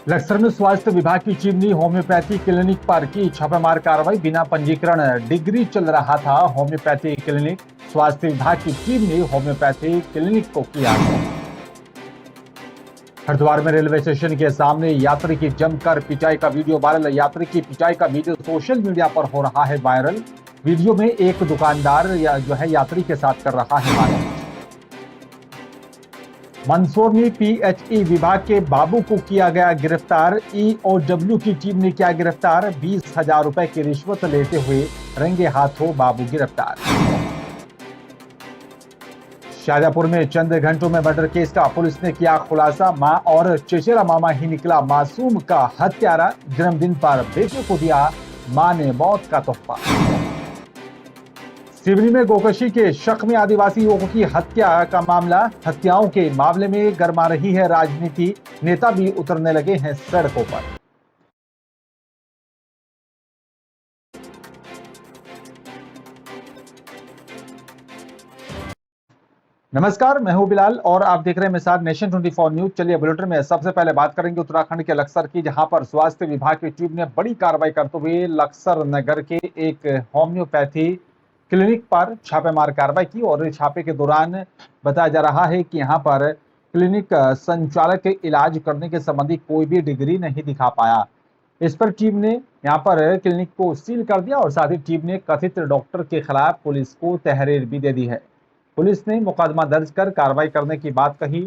लक्सर में स्वास्थ्य विभाग की टीम ने होम्योपैथी क्लिनिक पर की छापेमार कार्रवाई। बिना पंजीकरण डिग्री चल रहा था होम्योपैथी क्लिनिक। स्वास्थ्य विभाग की टीम ने होम्योपैथी क्लिनिक को किया। हरिद्वार में रेलवे स्टेशन के सामने यात्री की जमकर पिटाई का वीडियो वायरल। यात्री की पिटाई का वीडियो सोशल मीडिया पर हो रहा है वायरल। वीडियो में एक दुकानदार जो है यात्री के साथ कर रहा है मारपीट। मंदसौर में पीएचई विभाग के बाबू को किया गया गिरफ्तार। ईओडब्ल्यू की टीम ने किया गिरफ्तार। 20,000 रुपए की रिश्वत लेते हुए रंगे हाथों बाबू गिरफ्तार। शाजापुर में चंद घंटों में मर्डर केस का पुलिस ने किया खुलासा। मां और चचेरा मामा ही निकला मासूम का हत्यारा। जन्मदिन पर बेटे को दिया मां ने मौत का तोहफा। सिवनी में गोकशी के शक में आदिवासी युवकों की हत्या का मामला। हत्याओं के मामले में गरमा रही है राजनीति। नेता भी उतरने लगे हैं सड़कों पर। नमस्कार, मैं हूं बिलाल और आप देख रहे हैं मेरे साथ नेशन 24 न्यूज। चलिए बुलेटिन में सबसे पहले बात करेंगे उत्तराखंड के लक्सर की, जहां पर स्वास्थ्य विभाग की टीम ने बड़ी कार्रवाई करते हुए लक्सर नगर के एक होम्योपैथी क्लिनिक पर छापेमार कार्रवाई की। और इस छापे के दौरान बताया जा रहा है कि यहां पर क्लिनिक संचालक के इलाज करने के संबंधी कोई भी डिग्री नहीं दिखा पाया। इस पर टीम ने यहां पर क्लिनिक को सील कर दिया और साथ ही टीम ने कथित डॉक्टर के खिलाफ पुलिस को तहरीर भी दे दी है। पुलिस ने मुकदमा दर्ज कर कार्रवाई करने की बात कही।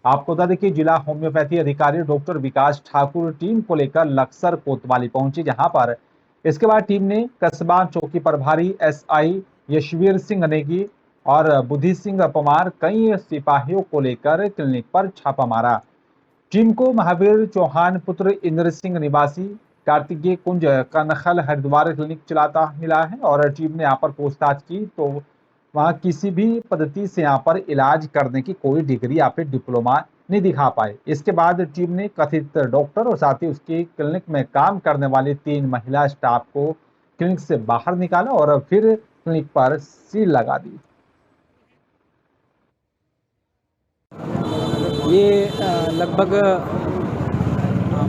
आपको बता दें कि जिला होम्योपैथी अधिकारी डॉक्टर विकास ठाकुर टीम को लेकर लक्सर कोतवाली पहुंचे, जहां पर इसके बाद टीम ने कस्बा चौकी प्रभारी एसआई यशवीर सिंह नेगी और बुद्धि सिंह पमार कई सिपाहियों को लेकर क्लिनिक पर छापा मारा। टीम को महावीर चौहान पुत्र इंद्र सिंह निवासी कार्तिकेय कुंज कनखल हरिद्वार क्लिनिक चलाता मिला है। और टीम ने यहाँ पर पूछताछ की तो वहां किसी भी पद्धति से यहाँ पर इलाज करने की कोई डिग्री या फिर डिप्लोमा नहीं दिखा पाए। इसके बाद टीम ने कथित डॉक्टर और साथ ही उसकी क्लिनिक में काम करने वाली 3 महिला स्टाफ को क्लिनिक से बाहर निकाला और फिर क्लिनिक पर सील लगा दी। ये लगभग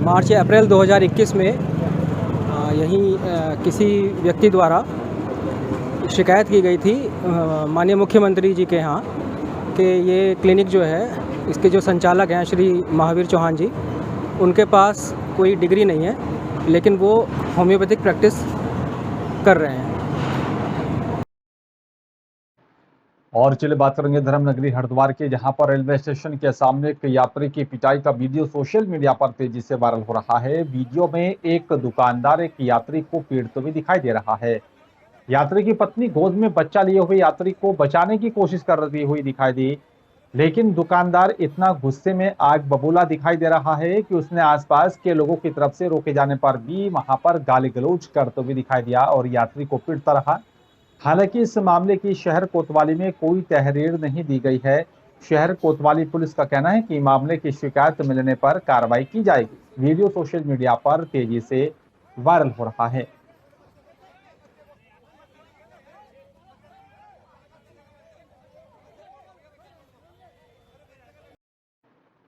मार्च या अप्रैल 2021 में यहीं किसी व्यक्ति द्वारा शिकायत की गई थी माननीय मुख्यमंत्री जी के यहाँ कि ये क्लिनिक जो है इसके जो संचालक हैं श्री महावीर चौहान जी, उनके पास कोई डिग्री नहीं है लेकिन वो होम्योपैथिक प्रैक्टिस कर रहे हैं। और चलिए बात करेंगे धर्मनगरी हरिद्वार के, जहां पर रेलवे स्टेशन के सामने एक यात्री की पिटाई का वीडियो सोशल मीडिया पर तेजी से वायरल हो रहा है। वीडियो में एक दुकानदार एक यात्री को पीटते हुए दिखाई दे रहा है। यात्री की पत्नी गोद में बच्चा लिए हुए यात्री को बचाने की कोशिश कर रही हुई दिखाई दी, लेकिन दुकानदार इतना गुस्से में आग बबूला दिखाई दे रहा है कि उसने आसपास के लोगों की तरफ से रोके जाने पर भी वहां पर गाली गलौज करते हुए दिखाई दिया और यात्री को पीटता रहा। हालांकि इस मामले की शहर कोतवाली में कोई तहरीर नहीं दी गई है। शहर कोतवाली पुलिस का कहना है कि मामले की शिकायत मिलने पर कार्रवाई की जाएगी। वीडियो सोशल मीडिया पर तेजी से वायरल हो रहा है।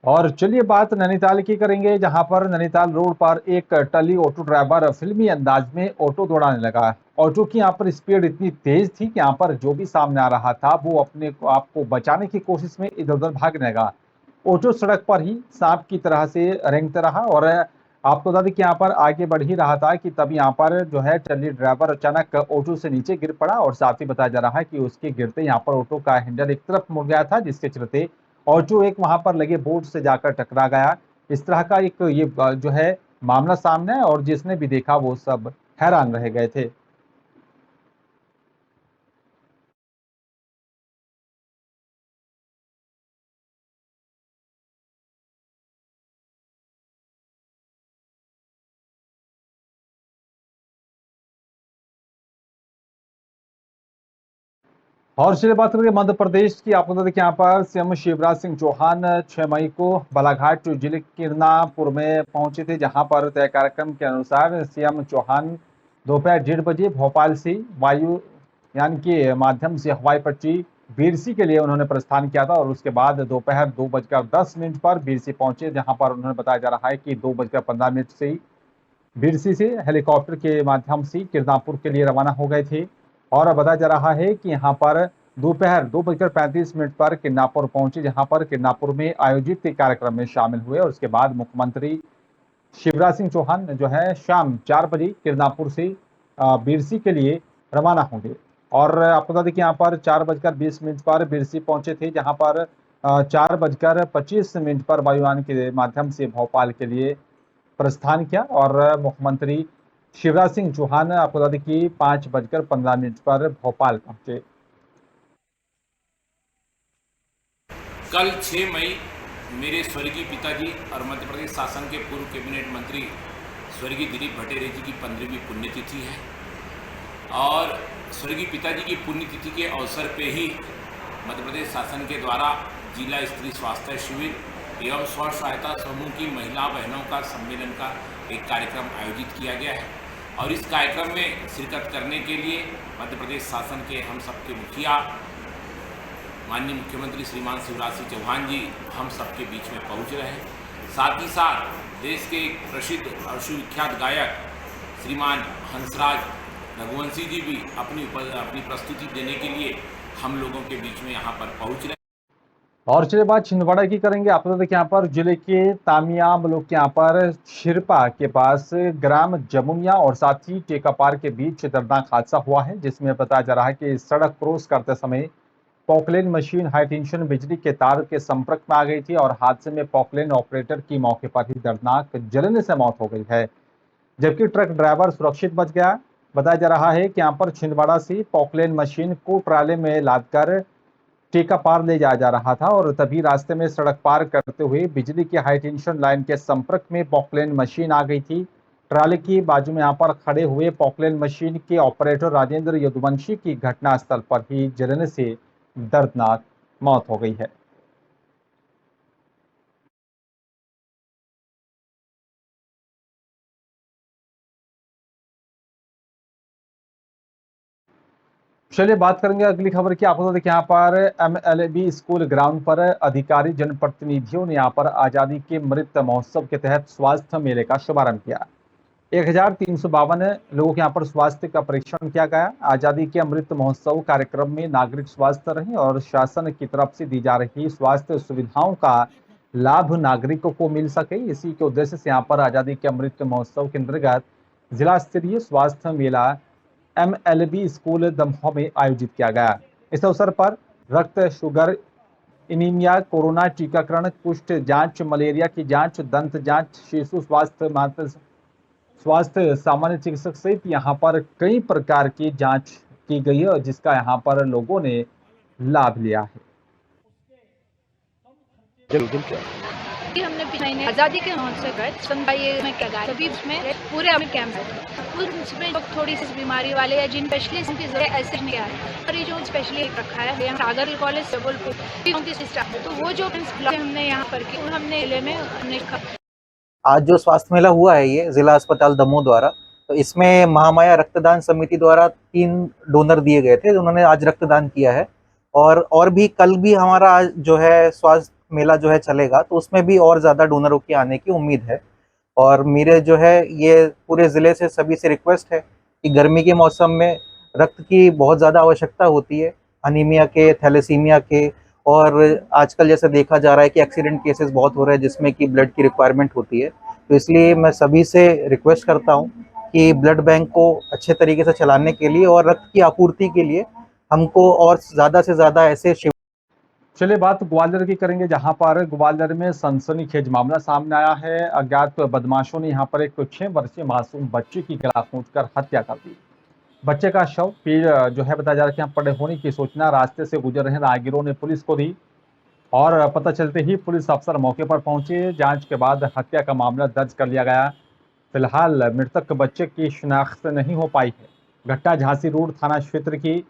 और चलिए बात नैनीताल की करेंगे, जहां पर नैनीताल रोड पर एक टली ऑटो ड्राइवर फिल्मी अंदाज में ऑटो दौड़ाने लगा। ऑटो की यहाँ पर स्पीड इतनी तेज थी कि यहाँ पर जो भी सामने आ रहा था वो अपने आप को बचाने की कोशिश में इधर उधर भागने लगा। ऑटो सड़क पर ही सांप की तरह से रेंगते रहा और आपको बता दें कि यहाँ पर आगे बढ़ ही रहा था कि तब यहाँ पर जो है टली ड्राइवर अचानक ऑटो से नीचे गिर पड़ा और साथ ही बताया जा रहा है कि उसके गिरते यहाँ पर ऑटो का हैंडल एक तरफ मुड़ गया था, जिसके चलते ऑटो एक वहां पर लगे बोर्ड से जाकर टकरा गया। इस तरह का एक ये जो है मामला सामने है और जिसने भी देखा वो सब हैरान रह गए थे। और चलिए बात करेंगे मध्य प्रदेश की। आपको बता दें कि यहाँ पर सीएम शिवराज सिंह चौहान 6 मई को बालाघाट जिले के किरनापुर में पहुंचे थे, जहां पर तय कार्यक्रम के अनुसार सीएम चौहान दोपहर 1:30 बजे भोपाल से वायु यान के माध्यम से हवाई पट्टी बीरसी के लिए उन्होंने प्रस्थान किया था और उसके बाद दोपहर 2:10 पर बीरसी पहुंचे, जहां पर उन्होंने बताया जा रहा है कि 2:15 से ही बीरसी से हेलीकॉप्टर के माध्यम से किरदापुर के लिए रवाना हो गए थे। और बताया जा रहा है कि यहाँ पर दोपहर 2:35 पर किरनापुर पहुंचे, जहां पर किरनापुर में आयोजित कार्यक्रम में शामिल हुए और उसके बाद मुख्यमंत्री शिवराज सिंह चौहान जो है शाम 4 बजे किरनापुर से बीरसी के लिए रवाना होंगे। और आपको बता दें कि यहाँ पर 4:20 पर बीरसी पहुंचे थे, जहां पर 4:25 पर वायुयान के माध्यम से भोपाल के लिए प्रस्थान किया। और मुख्यमंत्री शिवराज सिंह चौहान आपको बता दें कि 5:15 पर भोपाल पहुंचे। कल 6 मई मेरे स्वर्गीय पिताजी और मध्य प्रदेश शासन के पूर्व कैबिनेट मंत्री स्वर्गीय दिलीप भटेरे जी की 15वीं पुण्यतिथि है और स्वर्गीय पिताजी की पुण्यतिथि के अवसर पे ही मध्य प्रदेश शासन के द्वारा जिला स्त्री स्वास्थ्य शिविर एवं स्व सहायता समूह की महिला बहनों का सम्मेलन का एक कार्यक्रम आयोजित किया गया है और इस कार्यक्रम में शिरकत करने के लिए मध्य प्रदेश शासन के हम सबके मुखिया माननीय मुख्यमंत्री श्रीमान शिवराज सिंह चौहान जी हम सबके बीच में पहुंच रहे हैं। साथ ही साथ देश के प्रसिद्ध और सुविख्यात गायक श्रीमान हंसराज रघुवंशी जी भी अपनी प्रस्तुति देने के लिए हम लोगों के बीच में यहाँ पर पहुंच रहे हैं। और चलिए बात छिंदवाड़ा की करेंगे। आप बता दें कि यहाँ पर जिले के तामिया ब्लॉक के यहाँ पर छिरपा के पास ग्राम जमुनिया और साथ ही टेकापार के बीच दर्दनाक हादसा हुआ है, जिसमें बताया जा रहा है कि सड़क क्रॉस करते समय पॉकलेन मशीन हाई टेंशन बिजली के तार के संपर्क में आ गई थी और हादसे में पॉकलेन ऑपरेटर की मौके पर ही दर्दनाक जलने से मौत हो गई है, जबकि ट्रक ड्राइवर सुरक्षित बच गया। बताया जा रहा है कि यहाँ पर छिंदवाड़ा से पॉकलेन मशीन को ट्राले में लादकर टेका पार ले जाया जा रहा था और तभी रास्ते में सड़क पार करते हुए बिजली की हाई टेंशन लाइन के संपर्क में पॉकलेन मशीन आ गई थी। ट्राले की बाजू में यहाँ पर खड़े हुए पॉकलेन मशीन के ऑपरेटर राजेंद्र यदुवंशी की घटनास्थल पर ही जलने से दर्दनाक मौत हो गई है। चलिए बात करेंगे अगली खबर की। आपको देखिए यहाँ पर MLB स्कूल ग्राउंड पर अधिकारी जनप्रतिनिधियों ने यहाँ पर आजादी के अमृत महोत्सव के तहत स्वास्थ्य मेले का शुभारंभ किया। 1352 लोगों के यहाँ पर स्वास्थ्य का परीक्षण किया गया। आजादी के अमृत महोत्सव कार्यक्रम में नागरिक स्वस्थ रहे और शासन की तरफ से दी जा रही स्वास्थ्य सुविधाओं का लाभ नागरिकों को मिल सके, इसी के उद्देश्य से यहाँ पर आजादी के अमृत महोत्सव के अंतर्गत जिला स्तरीय स्वास्थ्य मेला MLB स्कूल दमोह में आयोजित किया गया। इस अवसर पर रक्त, शुगर, एनीमिया, कोरोना टीकाकरण, कुष्ठ जांच, मलेरिया की जांच, दंत जांच, शिशु स्वास्थ्य, मातृ स्वास्थ्य, सामान्य चिकित्सक सहित यहाँ पर कई प्रकार की जांच की गई है, जिसका यहाँ पर लोगों ने लाभ लिया है। हमने पिछले महीने आजादी के महोत्सव का संभाई में क्या गाया, सभी उसमें पूरे अपने कैंप है उसमें थोड़ी सी बीमारी वाले या जिन स्पेशलिस्ट की जरूरत ऐसे में क्या है और ये जो स्पेशलिस्ट रखा है सागर कॉलेज जबलपुर, तो वो जो हमने यहाँ पर की हमने जिले में हमने आज जो स्वास्थ्य मेला हुआ है ये जिला अस्पताल दमोह द्वारा, तो इसमें महामाया रक्तदान समिति द्वारा 3 डोनर दिए गए थे, उन्होंने आज रक्तदान किया है। और भी कल भी हमारा आज जो है स्वास्थ्य मेला जो है चलेगा, तो उसमें भी और ज़्यादा डोनरों के आने की उम्मीद है। और मेरे जो है ये पूरे ज़िले से सभी से रिक्वेस्ट है कि गर्मी के मौसम में रक्त की बहुत ज़्यादा आवश्यकता होती है, अनीमिया के, थैलेसीमिया के, और आजकल जैसे देखा जा रहा है कि एक्सीडेंट केसेस बहुत हो रहे हैं जिसमें कि ब्लड की रिक्वायरमेंट होती है। तो इसलिए मैं सभी से रिक्वेस्ट करता हूं कि ब्लड बैंक को अच्छे तरीके से चलाने के लिए और रक्त की आपूर्ति के लिए हमको और ज़्यादा से ज़्यादा ऐसे चलिए बात ग्वालियर की करेंगे, जहां पर ग्वालियर में सनसनीखेज मामला सामने आया है। अज्ञात बदमाशों ने यहां पर एक 6 वर्षीय मासूम बच्चे की गला कूटकर हत्या कर दी। बच्चे का शव पेड़ जो है बताया जा रहा है कि यहाँ पड़े होने की सूचना रास्ते से गुजर रहे राहगीरों ने पुलिस को दी और पता चलते ही पुलिस अफसर मौके पर पहुंचे। जांच के बाद हत्या का मामला दर्ज कर लिया गया। फिलहाल मृतक बच्चे की शिनाख्त नहीं हो पाई है। घटना झांसी रोड थाना क्षेत्र की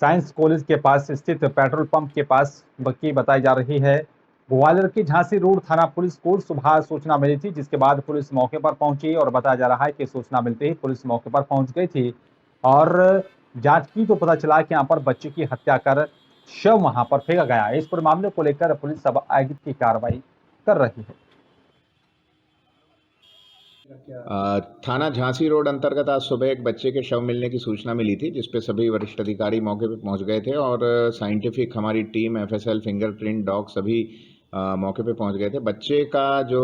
साइंस कॉलेज के पास स्थित पेट्रोल पंप के पास की बताई जा रही है। ग्वालियर की झांसी रोड थाना पुलिस को सुबह सूचना मिली थी, जिसके बाद पुलिस मौके पर पहुंची और बताया जा रहा है कि सूचना मिलते ही पुलिस मौके पर पहुंच गई थी और जांच की तो पता चला कि यहाँ पर बच्चे की हत्या कर शव वहां पर फेंका गया है। इस पूरे मामले को लेकर पुलिस अब आगे की कार्रवाई कर रही है। थाना झांसी रोड अंतर्गत आज सुबह एक बच्चे के शव मिलने की सूचना मिली थी, जिसपे सभी वरिष्ठ अधिकारी मौके पर पहुंच गए थे और साइंटिफिक हमारी टीम, एफएसएल, फिंगरप्रिंट, डॉग सभी मौके पे पहुंच गए थे। बच्चे का जो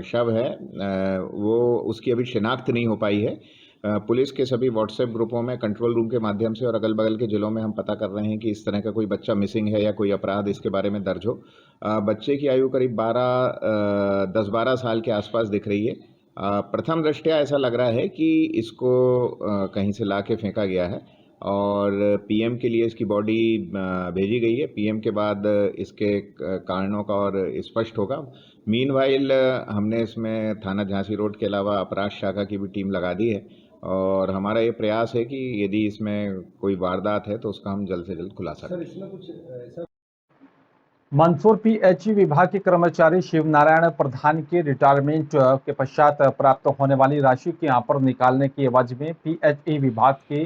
शव है वो उसकी अभी शिनाख्त नहीं हो पाई है। पुलिस के सभी व्हाट्सएप ग्रुपों में कंट्रोल रूम के माध्यम से और अगल बगल के जिलों में हम पता कर रहे हैं कि इस तरह का कोई बच्चा मिसिंग है या कोई अपराध इसके बारे में दर्ज हो। बच्चे की आयु करीब 10-12 साल के आसपास दिख रही है। प्रथम दृष्टया ऐसा लग रहा है कि इसको कहीं से ला के फेंका गया है और पीएम के लिए इसकी बॉडी भेजी गई है। पीएम के बाद इसके कारणों का और स्पष्ट होगा। मीनवाइल हमने इसमें थाना झांसी रोड के अलावा अपराध शाखा की भी टीम लगा दी है और हमारा ये प्रयास है कि यदि इसमें कोई वारदात है तो उसका हम जल्द से जल्द खुलासा करें। मंदसौर पीएचई विभाग के कर्मचारी शिवनारायण प्रधान के रिटायरमेंट के पश्चात प्राप्त होने वाली राशि के यहाँ पर निकालने की एवज में पीएचई विभाग के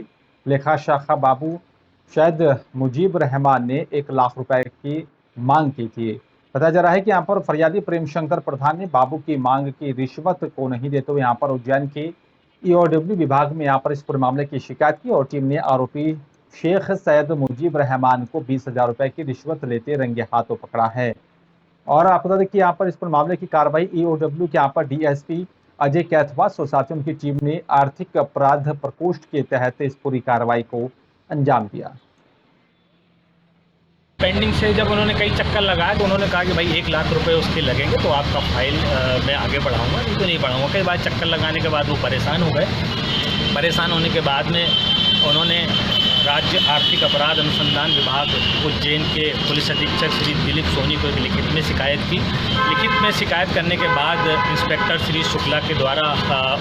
लेखा शाखा बाबू शायद मुजीब रहमान ने 1 लाख रुपए की मांग की थी। बताया जा रहा है कि यहाँ पर फरियादी प्रेम शंकर प्रधान ने बाबू की मांग की रिश्वत को नहीं देते हुए यहाँ पर उज्जैन के ईओडब्ल्यू विभाग में यहाँ पर इस पूरे मामले की शिकायत की और टीम ने आरोपी शेख सैयद मुजीब रहमान को 20,000 रुपए की रिश्वत लेते रंगे हाथों पकड़ा है। और आपको बता दें कि यहाँ पर इस पर मामले की कार्रवाई ईओडब्ल्यू के यहाँ पर डीएसपी अजय कैथवास और साथ ही उनकी टीम ने आर्थिक अपराध प्रकोष्ठ के तहत इस पूरी कार्रवाई को अंजाम दिया। पेंडिंग से जब उन्होंने कई चक्कर लगाए तो उन्होंने कहा कि भाई 1 लाख रुपए उसके लगेंगे तो आपका फाइल मैं आगे बढ़ाऊंगा, नहीं तो नहीं बढ़ाऊंगा। कई बार चक्कर लगाने के बाद वो परेशान हो गए। परेशान होने के बाद में उन्होंने राज्य आर्थिक अपराध अनुसंधान विभाग उज्जैन के पुलिस अधीक्षक श्री दिलीप सोनी को एक लिखित में शिकायत की। लिखित में शिकायत करने के बाद इंस्पेक्टर श्री शुक्ला के द्वारा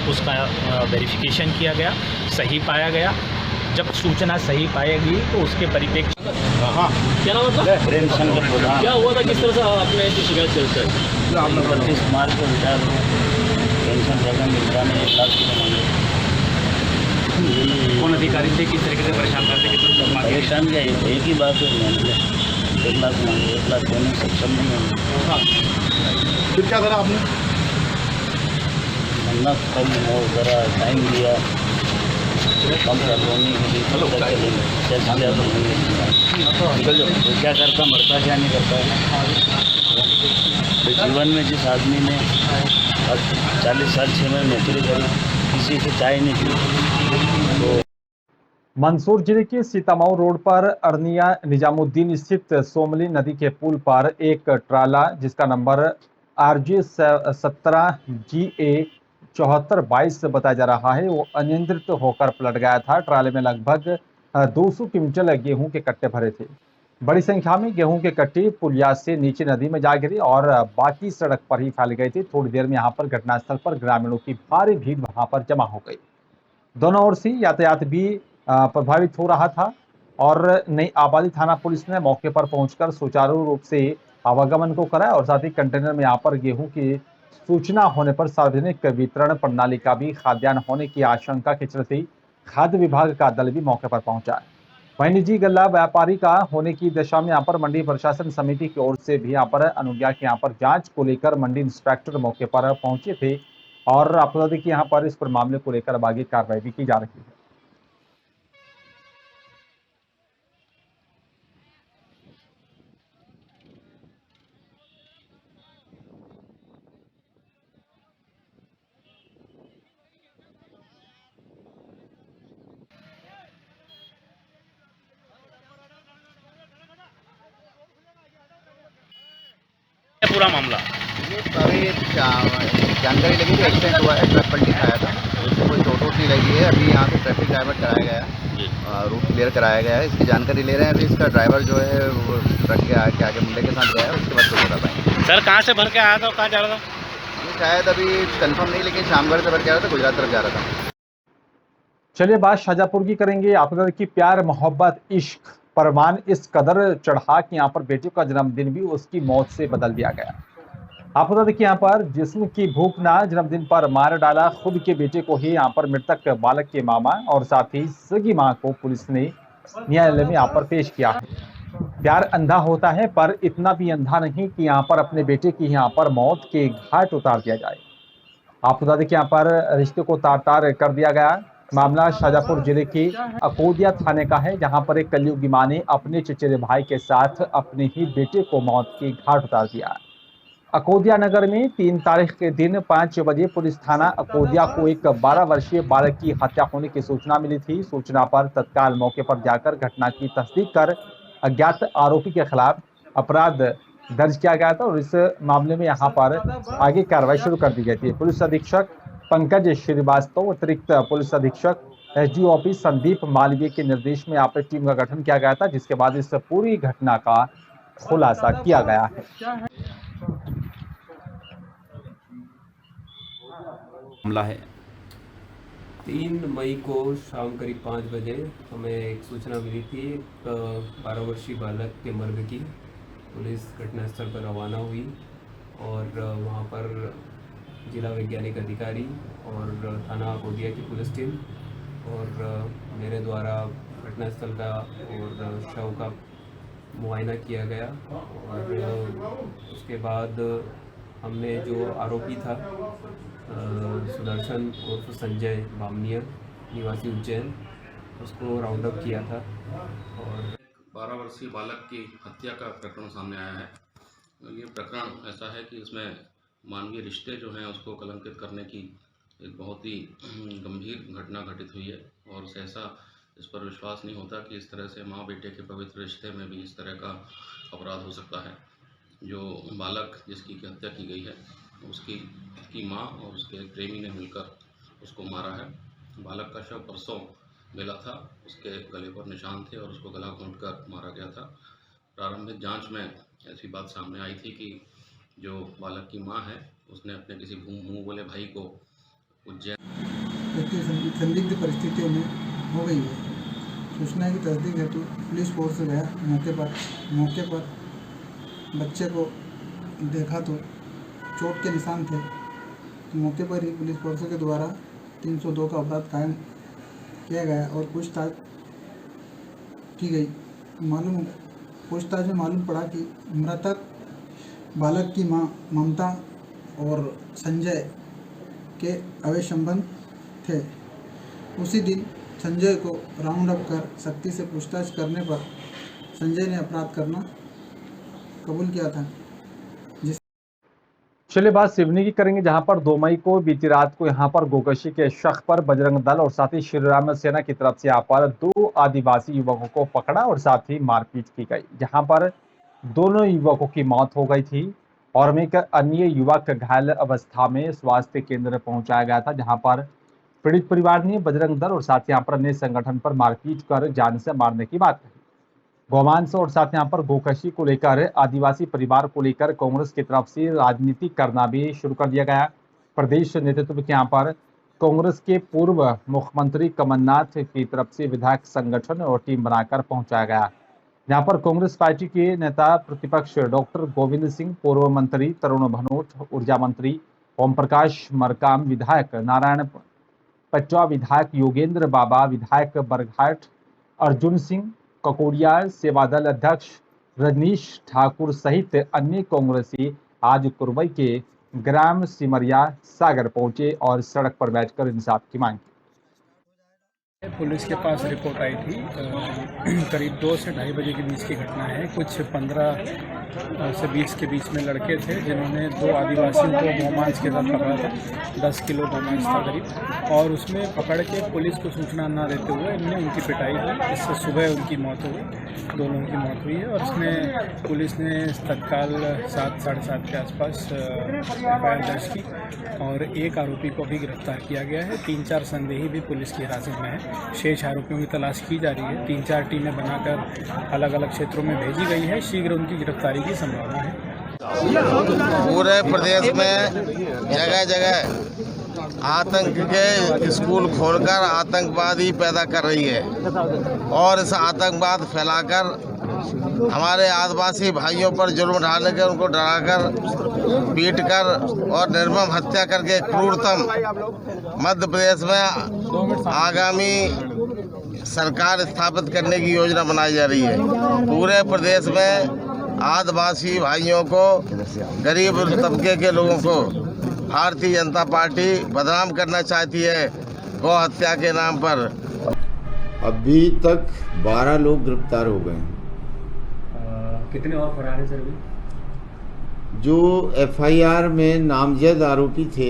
उसका वेरिफिकेशन किया गया, सही पाया गया। जब सूचना सही पाएगी तो उसके परिप्रेक्ष्य क्या नाम मतलब प्रेम शंकर प्रधान क्या हुआ था, किस तरह से आपने ऐसी शिकायत चलता है? 25 मार्च को रिटायर हुए, पेंशन पैसा मिलता नहीं, 1 लाख की मांगे। कौन अधिकारी थे, किस तरीके से परेशान करते थे? परेशान क्या, एक ही बात है, 1 लाख मांगे, 1 लाख देने सक्षम नहीं है। फिर क्या करा आपने? मेहनत कम हो जरा टाइम लिया, कम करवाने के लिए क्या करता, मरता क्या नहीं करता है। जीवन में जिस आदमी ने 40 साल 6 महीने नौकरी करी, किसी से चाय नहीं पी। तो मंदसौर जिले के सीतामऊ रोड पर अरनिया निजामुद्दीन स्थित सोमली नदी के पुल पर एक ट्राला जिसका नंबर RJ 17 GA 7422 बताया जा रहा है, वो अनियंत्रित होकर पलट गया था। ट्राले में लगभग 200 क्विंटल गेहूं के कट्टे भरे थे। बड़ी संख्या में गेहूं के कट्टे पुलिया से नीचे नदी में जा गिरे और बाकी सड़क पर ही फैल गए थे। थोड़ी देर में यहां पर घटनास्थल पर ग्रामीणों की भारी भीड़ वहां पर जमा हो गई। दोनों ओर से यातायात भी प्रभावित हो रहा था और नई आबादी थाना पुलिस ने मौके पर पहुंचकर सुचारू रूप से आवागमन को कराया और साथ ही कंटेनर में यहाँ पर गेहूं की सूचना होने पर सार्वजनिक वितरण प्रणाली का भी खाद्यान्न होने की आशंका के चलते खाद्य विभाग का दल भी मौके पर पहुंचा। वहीं निजी गल्ला व्यापारी का होने की दशा में यहाँ पर मंडी प्रशासन समिति की ओर से भी यहाँ पर अनुज्ञा के यहाँ पर जांच को लेकर मंडी इंस्पेक्टर मौके पर पहुंचे थे और आपको बता दें कि यहाँ पर इस पर मामले को लेकर अब आगे कार्रवाई भी की जा रही है। पूरा मामला ये अभी जानकारी लगी थी, एक्सीडेंट हुआ है, ट्रक पलटी खाया था, उससे कोई चोट नहीं लगी है। अभी यहाँ से ट्रैफिक डाइवर्ट कराया गया है, रूट क्लियर कराया गया है। इसकी जानकारी ले रहे हैं। अभी इसका ड्राइवर जो है वो ट्रक के आगे मुंडे के साथ गया है, उसके बाद कुछ बता पाएंगे। सर कहाँ से भर के आया था और कहाँ जा रहा था? ये शायद अभी कंफर्म नहीं, लेकिन शामगढ़ से भर के आ रहा था, गुजरात तरफ जा रहा था। चलिए बात शाजापुर की करेंगे। आपको बता दें कि प्यार मोहब्बत इश्क परवान इस कदर चढ़ा कि यहाँ पर बेटे का जन्मदिन भी उसकी मौत से बदल दिया गया। आपको बता दें कि यहाँ पर जिस्म की भूख ना जन्मदिन पर मार डाला खुद के बेटे को ही यहाँ पर मृतक बालक के मामा और साथ ही सगी मां को पुलिस ने न्यायालय में यहाँ पर पेश किया है। प्यार अंधा होता है, पर इतना भी अंधा नहीं कि यहाँ पर अपने बेटे की यहाँ पर मौत के घाट उतार दिया जाए। आपको बता दें कि यहाँ पर रिश्ते को तार तार कर दिया गया। मामला शाजापुर जिले के अकोदिया थाने का है, जहां पर एक कलयुगी मां ने अपने चचेरे भाई के साथ अपने ही बेटे को मौत के घाट उतार दिया। अकोदिया नगर में 3 तारीख के दिन 5 बजे पुलिस थाना अकोदिया को एक 12 वर्षीय बालक की हत्या होने की सूचना मिली थी। सूचना पर तत्काल मौके पर जाकर घटना की तस्दीक कर अज्ञात आरोपी के खिलाफ अपराध दर्ज किया गया था और इस मामले में यहाँ पर आगे कार्रवाई शुरू कर दी गई थी। पुलिस अधीक्षक पंकज श्रीवास्तव, अतिरिक्त पुलिस अधीक्षक एसडीओ ऑफिस संदीप मालवीय के निर्देश में यहाँ पर टीम का गठन किया गया था, जिसके बाद इस पूरी घटना का खुलासा किया गया है। मामला है 3 मई को शाम करीब 5 बजे हमें एक सूचना मिली थी 12 वर्षीय बालक के मर्ग की। पुलिस घटनास्थल पर रवाना हुई और वहां पर जिला वैज्ञानिक अधिकारी और थाना अकोदिया की पुलिस टीम और मेरे द्वारा घटनास्थल का और शव का मुआयना किया गया और उसके बाद हमने जो आरोपी था सुदर्शन उर्फ संजय बामनिया निवासी उज्जैन, उसको राउंड अप किया था और 12 वर्षीय बालक की हत्या का प्रकरण सामने आया है। ये प्रकरण ऐसा है कि इसमें मानवीय रिश्ते जो हैं उसको कलंकित करने की एक बहुत ही गंभीर घटना घटित हुई है और सहसा इस पर विश्वास नहीं होता कि इस तरह से माँ बेटे के पवित्र रिश्ते में भी इस तरह का अपराध हो सकता है। जो बालक जिसकी हत्या की गई है उसकी माँ और उसके प्रेमी ने मिलकर उसको मारा है। बालक का शव परसों मिला था, उसके गले पर निशान थे और उसको गला घोंटकर मारा गया था। प्रारंभिक जांच में ऐसी बात सामने आई थी कि जो बालक की मां है उसने अपने किसी मुँह बोले भाई को उज्जैन संदिग्ध परिस्थितियों में हो गई है। सूचना की तस्दीक हेतु पुलिस फोर्स गया मौके पर बच्चे को देखा तो चोट के निशान थे। तो मौके पर ही पुलिस फोर्स के द्वारा 302 का अपराध कायम किया गया और पूछताछ की गई। पूछताछ में मालूम पड़ा कि मृतक बालक की मां ममता और संजय के अवैध संबंध थे। उसी दिन संजय को राउंड अप कर सख्ती से पूछताछ करने पर संजय ने अपराध करना कबूल किया था। चलिए बात सिवनी की करेंगे, जहां पर 2 मई को बीती रात को यहां पर गोकशी के शक पर बजरंग दल और साथ ही श्री राम सेना की तरफ से यहां पर 2 आदिवासी युवकों को पकड़ा और साथ ही मारपीट की गई, जहां पर दोनों युवकों की मौत हो गई थी और एक अन्य युवक घायल अवस्था में स्वास्थ्य केंद्र पहुंचाया गया था, जहां पर पीड़ित परिवार ने बजरंग दल और साथ यहाँ पर अन्य संगठन पर मारपीट कर जान से मारने की बात कही। गौमांस और साथ यहाँ पर गोकशी को लेकर आदिवासी परिवार को लेकर कांग्रेस की तरफ से राजनीति करना भी शुरू कर दिया गया। प्रदेश नेतृत्व के यहाँ पर कांग्रेस के पूर्व मुख्यमंत्री कमलनाथ की तरफ से विधायक संगठन और टीम बनाकर पहुंचाया गया। यहाँ पर कांग्रेस पार्टी के नेता प्रतिपक्ष डॉक्टर गोविंद सिंह, पूर्व मंत्री तरुण भनोट, ऊर्जा मंत्री ओम प्रकाश मरकाम, विधायक नारायण पचवा, विधायक योगेंद्र बाबा, विधायक बरघाट अर्जुन सिंह ककोड़िया, सेवादल अध्यक्ष रजनीश ठाकुर सहित अन्य कांग्रेसी आज कुरबई के ग्राम सिमरिया सागर पहुंचे और सड़क पर बैठकर इंसाफ की मांग की। पुलिस के पास रिपोर्ट आई थी करीब 2 से 2:30 बजे के बीच की घटना है। कुछ 15 से 20 के बीच में लड़के थे जिन्होंने 2 आदिवासियों को गोमांस के साथ पकड़ा था। 10 किलो गोमांस था करीब, और उसमें पकड़ के पुलिस को सूचना न देते हुए इन्होंने उनकी पिटाई की। इससे सुबह उनकी मौत हो गई, दोनों की मौत हुई है और इसमें पुलिस ने तत्काल 7 साढ़े 7 के आसपास एफआईआर दर्ज की और एक आरोपी को भी गिरफ्तार किया गया है। 3-4 संदेही भी पुलिस की हिरासत में है। शेष आरोपियों की तलाश की जा रही है। 3-4 टीमें बनाकर अलग अलग क्षेत्रों में भेजी गई है। शीघ्र उनकी गिरफ्तारी की संभावना है। पूरे प्रदेश में जगह जगह आतंक के स्कूल खोलकर आतंकवाद ही पैदा कर रही है और इस आतंकवाद फैलाकर हमारे आदिवासी भाइयों पर जुल्म ढालने के, उनको डराकर, पीटकर और निर्मम हत्या करके क्रूरतम मध्य प्रदेश में आगामी सरकार स्थापित करने की योजना बनाई जा रही है। पूरे प्रदेश में आदिवासी भाइयों को, गरीब तबके के लोगों को भारतीय जनता पार्टी बदनाम करना चाहती है गौ हत्या के नाम पर। अभी तक 12 लोग गिरफ्तार हो गए। कितने और फरार हैं सर अभी? जो एफआईआर में नामजद आरोपी थे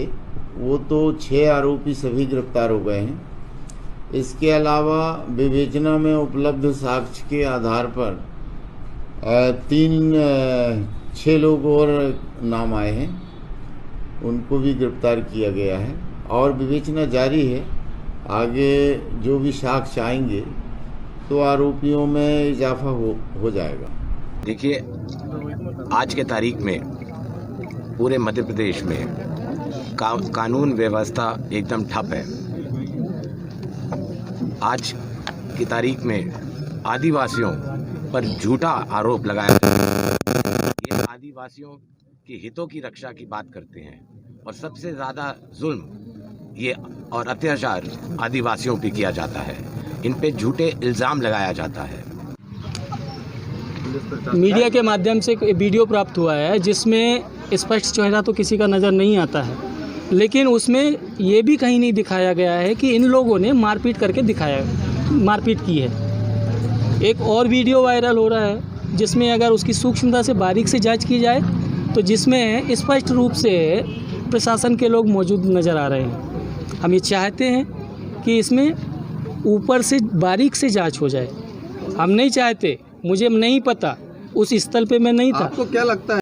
वो तो 6 आरोपी सभी गिरफ्तार हो गए हैं। इसके अलावा विवेचना में उपलब्ध साक्ष्य के आधार पर 6 लोग और नाम आए हैं, उनको भी गिरफ्तार किया गया है और विवेचना जारी है। आगे जो भी साक्ष्य आएंगे तो आरोपियों में इजाफा हो जाएगा। देखिए, आज के तारीख में पूरे मध्य प्रदेश में कानून व्यवस्था एकदम ठप है। आज की तारीख में आदिवासियों पर झूठा आरोप लगाया जाता है। ये आदिवासियों के हितों की रक्षा की बात करते हैं और सबसे ज़्यादा जुल्म ये और अत्याचार आदिवासियों पे किया जाता है। इन पे झूठे इल्ज़ाम लगाया जाता है। मीडिया के माध्यम से एक वीडियो प्राप्त हुआ है जिसमें स्पष्ट चेहरा तो किसी का नज़र नहीं आता है, लेकिन उसमें ये भी कहीं नहीं दिखाया गया है कि इन लोगों ने मारपीट करके मारपीट की है। एक और वीडियो वायरल हो रहा है जिसमें अगर उसकी सूक्ष्मता से बारीक से जांच की जाए तो जिसमें स्पष्ट रूप से प्रशासन के लोग मौजूद नज़र आ रहे हैं। हम ये चाहते हैं कि इसमें ऊपर से बारीक से जांच हो जाए। हम नहीं चाहते, मुझे नहीं पता, उस स्थल पे मैं नहीं था। आपको क्या लगता है?